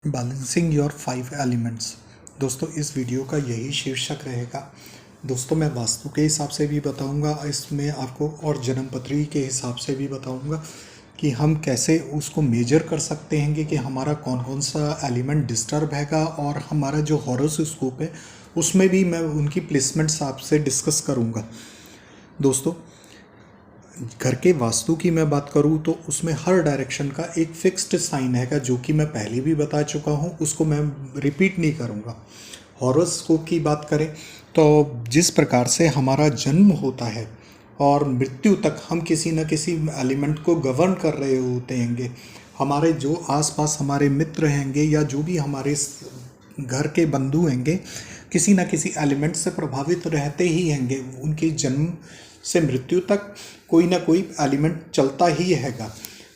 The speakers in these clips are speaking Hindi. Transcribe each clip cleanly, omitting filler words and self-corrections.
Balancing your 5 elements. दोस्तों इस वीडियो का यही शीर्षक रहेगा। दोस्तों मैं वास्तु के हिसाब से भी बताऊंगा इसमें आपको, और जन्मपत्री के हिसाब से भी बताऊंगा कि हम कैसे उसको मेजर कर सकते हैं कि हमारा कौन कौन सा एलिमेंट डिस्टर्ब हैगा, और हमारा जो हॉरोस्कोप है उसमें भी मैं उनकी प्लेसमेंट्स आपसे डिस्कस करूंगा। दोस्तों घर के वास्तु की मैं बात करूं तो उसमें हर डायरेक्शन का एक फिक्स्ड साइन है जो कि मैं पहले भी बता चुका हूं, उसको मैं रिपीट नहीं करूंगा। हॉरोस्कोप की बात करें तो जिस प्रकार से हमारा जन्म होता है और मृत्यु तक हम किसी न किसी एलिमेंट को गवर्न कर रहे होते हैंगे। हमारे जो आसपास हमारे मित्र हैंगे या जो भी हमारे घर के बंधु हैंगे किसी न किसी एलिमेंट से प्रभावित रहते ही हैंगे। उनके जन्म से मृत्यु तक कोई ना कोई एलिमेंट चलता ही हैगा।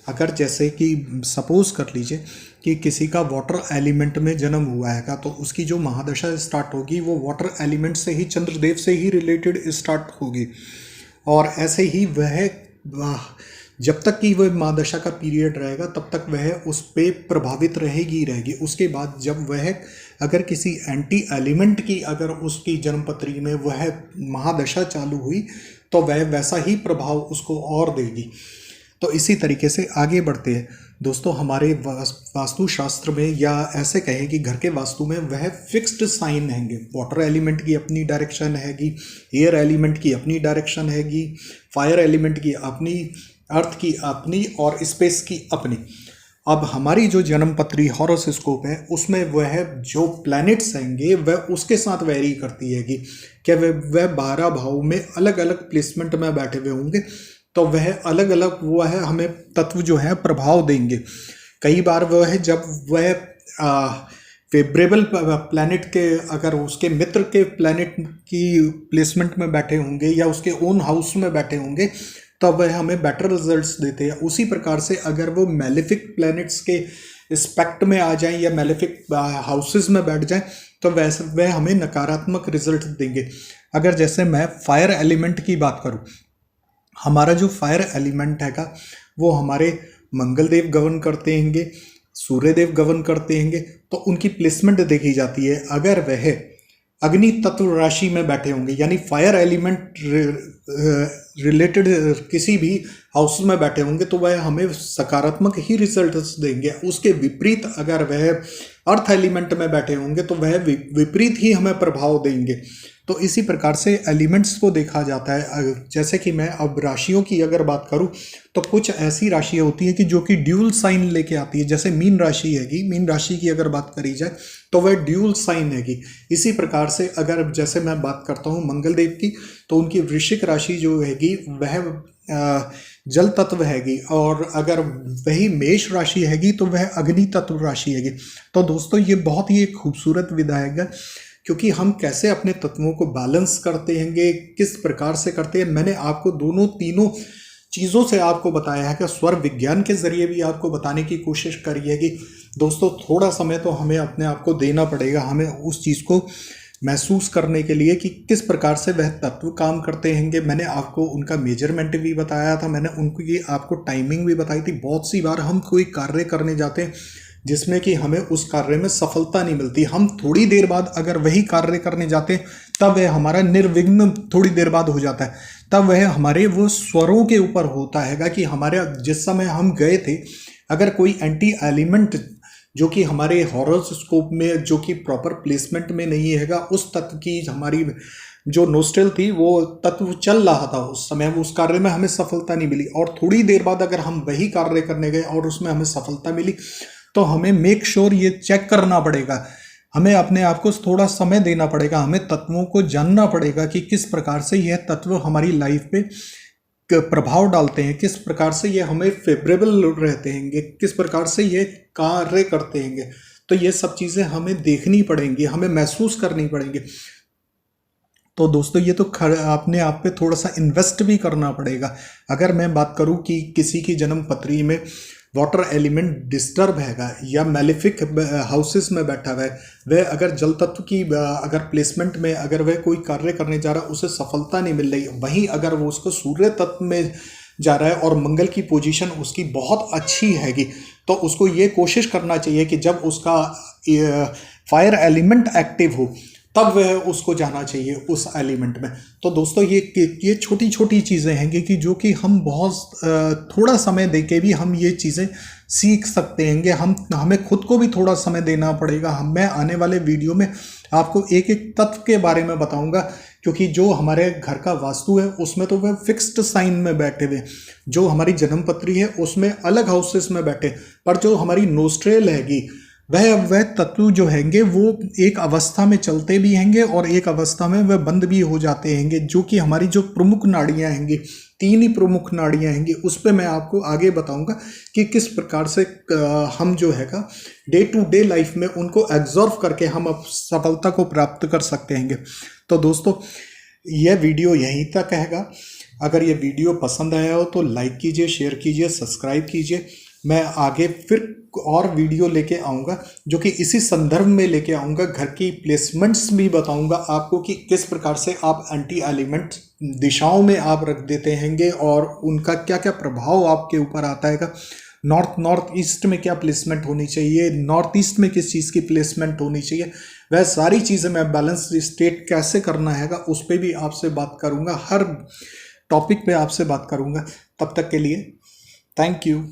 अगर जैसे कि सपोज कर लीजिए कि किसी का वाटर एलिमेंट में जन्म हुआ हैगा तो उसकी जो महादशा स्टार्ट होगी वो वाटर एलिमेंट से ही, चंद्रदेव से ही रिलेटेड स्टार्ट होगी। और ऐसे ही वह जब तक कि वह महादशा का पीरियड रहेगा तब तक वह उस पर प्रभावित रहेगी। उसके बाद जब वह अगर किसी एंटी एलिमेंट की अगर उसकी जन्मपत्री में वह महादशा चालू हुई तो वह वैसा ही प्रभाव उसको और देगी। तो इसी तरीके से आगे बढ़ते हैं दोस्तों। हमारे वास्तु शास्त्र में, या ऐसे कहें कि घर के वास्तु में, वह फिक्स्ड साइन हैंगे। वाटर एलिमेंट की अपनी डायरेक्शन हैगी, एयर एलिमेंट की अपनी डायरेक्शन हैगी, फायर एलिमेंट की अपनी, अर्थ की अपनी, और स्पेस की अपनी। अब हमारी जो जन्मपत्री हॉरोस्कोप है उसमें वह जो प्लैनेट्स हैंगे वह उसके साथ वेरी करती हैगी। क्या वह 12 भाव में अलग अलग प्लेसमेंट में बैठे हुए होंगे तो वह अलग अलग वो है हमें तत्व जो है प्रभाव देंगे। कई बार वह है जब वह फेवरेबल प्लैनेट के, अगर उसके मित्र के प्लैनेट की प्लेसमेंट में बैठे होंगे या उसके ओन हाउस में बैठे होंगे तब वह हमें बेटर रिजल्ट्स देते हैं। उसी प्रकार से अगर वो मेलेफिक प्लैनेट्स के स्पेक्ट में आ जाएं या मेलेफिक हाउसेस में बैठ जाएं तो वैसे वह हमें नकारात्मक रिजल्ट देंगे। अगर जैसे मैं फायर एलिमेंट की बात करूं, हमारा जो फायर एलिमेंट हैगा वो हमारे मंगल देव गवर्न करते हैंगे, सूर्य देव गवर्न करते हैंगे। तो उनकी प्लेसमेंट देखी जाती है। अगर वह अग्नि तत्व राशि में बैठे होंगे यानी फायर एलिमेंट रिलेटेड किसी भी हाउस में बैठे होंगे तो वह हमें सकारात्मक ही रिजल्ट्स देंगे। उसके विपरीत अगर वह अर्थ एलिमेंट में बैठे होंगे तो वह विपरीत ही हमें प्रभाव देंगे। तो इसी प्रकार से एलिमेंट्स को देखा जाता है। जैसे कि मैं अब राशियों की अगर बात करूं तो कुछ ऐसी राशियां होती हैं कि जो कि ड्यूल साइन लेके आती है। जैसे मीन राशि हैगी, मीन राशि की अगर बात करी जाए तो वह ड्यूल साइन हैगी। इसी प्रकार से अगर जैसे मैं बात करता हूं मंगल देव की तो उनकी वृश्चिक राशि जो हैगी वह जल तत्व हैगी, और अगर वही मेष राशि हैगी तो वह अग्नि तत्व राशि हैगी। तो दोस्तों ये बहुत ही एक खूबसूरत विधा है क्योंकि हम कैसे अपने तत्वों को बैलेंस करते हैंगे, किस प्रकार से करते हैं। मैंने आपको दोनों तीनों चीज़ों से आपको बताया है कि स्वर विज्ञान के जरिए भी आपको बताने की कोशिश करी है कि दोस्तों थोड़ा समय तो हमें अपने आप को देना पड़ेगा, हमें उस चीज़ को महसूस करने के लिए कि किस प्रकार से वह तत्व काम करते हैंगे। मैंने आपको उनका मेजरमेंट भी बताया था, मैंने उनकी आपको टाइमिंग भी बताई थी। बहुत सी बार हम कोई कार्य करने जाते हैं जिसमें कि हमें उस कार्य में सफलता नहीं मिलती। हम थोड़ी देर बाद अगर वही कार्य करने जाते हैं तब वह हमारा निर्विघ्न थोड़ी देर बाद हो जाता है। तब वह हमारे वो स्वरों के ऊपर होता है कि हमारे जिस समय हम गए थे अगर कोई एंटी एलिमेंट जो कि हमारे हॉरोस्कोप में जो कि प्रॉपर प्लेसमेंट में नहीं हैगा, उस तत्व की हमारी जो नोस्ट्रल थी वो तत्व चल रहा था उस समय, उस कार्य में हमें सफलता नहीं मिली। और थोड़ी देर बाद अगर हम वही कार्य करने गए और उसमें हमें सफलता मिली तो हमें मेक श्योर ये चेक करना पड़ेगा, हमें अपने आप को थोड़ा समय देना पड़ेगा, हमें तत्वों को जानना पड़ेगा कि किस प्रकार से यह तत्व हमारी लाइफ पे प्रभाव डालते हैं, किस प्रकार से ये हमें फेवरेबल रहते हैं, किस प्रकार से ये कार्य करते हैं। तो ये सब चीज़ें हमें देखनी पड़ेंगी, हमें महसूस करनी पड़ेंगी। तो दोस्तों ये तो अपने आप पे थोड़ा सा इन्वेस्ट भी करना पड़ेगा। अगर मैं बात करूं कि किसी की जन्म पत्री में वाटर एलिमेंट डिस्टर्ब हैगा या मेलेफिक हाउसेस में बैठा हुआ है, वह अगर जल तत्व की अगर प्लेसमेंट में अगर वह कोई कार्य करने जा रहा है उसे सफलता नहीं मिल रही, वहीं अगर वो उसको सूर्य तत्व में जा रहा है और मंगल की पोजीशन उसकी बहुत अच्छी हैगी, तो उसको ये कोशिश करना चाहिए कि जब उसका फायर एलिमेंट एक्टिव हो तब वह उसको जाना चाहिए उस एलिमेंट में। तो दोस्तों ये छोटी छोटी चीज़ें हैं कि जो कि हम बहुत थोड़ा समय दे के भी हम ये चीज़ें सीख सकते हैं। हमें खुद को भी थोड़ा समय देना पड़ेगा। मैं आने वाले वीडियो में आपको एक एक तत्व के बारे में बताऊंगा, क्योंकि जो हमारे घर का वास्तु है उसमें तो वह फिक्स्ड साइन में बैठे हुए, जो हमारी जन्म पत्री है उसमें अलग हाउसेस में बैठे, पर जो हमारी नोस्ट्रेल हैगी वह तत्व जो हैंगे वो एक अवस्था में चलते भी हैंगे और एक अवस्था में वह बंद भी हो जाते हैंगे, जो कि हमारी जो प्रमुख नाड़ियां हैंगी, 3 ही प्रमुख नाड़ियां हैंगी, उस पर मैं आपको आगे बताऊंगा कि किस प्रकार से हम जो हैगा डे टू डे लाइफ में उनको एब्जॉर्व करके हम अब सफलता को प्राप्त कर सकते हैंगे। तो दोस्तों यह वीडियो यहीं तक हैगा। अगर ये वीडियो पसंद आया हो तो लाइक कीजिए, शेयर कीजिए, सब्सक्राइब कीजिए। मैं आगे फिर और वीडियो लेके आऊँगा जो कि इसी संदर्भ में लेके आऊँगा। घर की प्लेसमेंट्स भी बताऊँगा आपको कि किस प्रकार से आप एंटी एलिमेंट दिशाओं में आप रख देते हैंगे और उनका क्या क्या प्रभाव आपके ऊपर आता है। नॉर्थ ईस्ट में क्या प्लेसमेंट होनी चाहिए, नॉर्थ ईस्ट में किस चीज़ की प्लेसमेंट होनी चाहिए, वह सारी चीज़ें मैं बैलेंस स्टेट कैसे करना हैगा उस पर भी आपसे बात करूँगा। हर टॉपिक पे आपसे बात करूँगा। तब तक के लिए थैंक यू।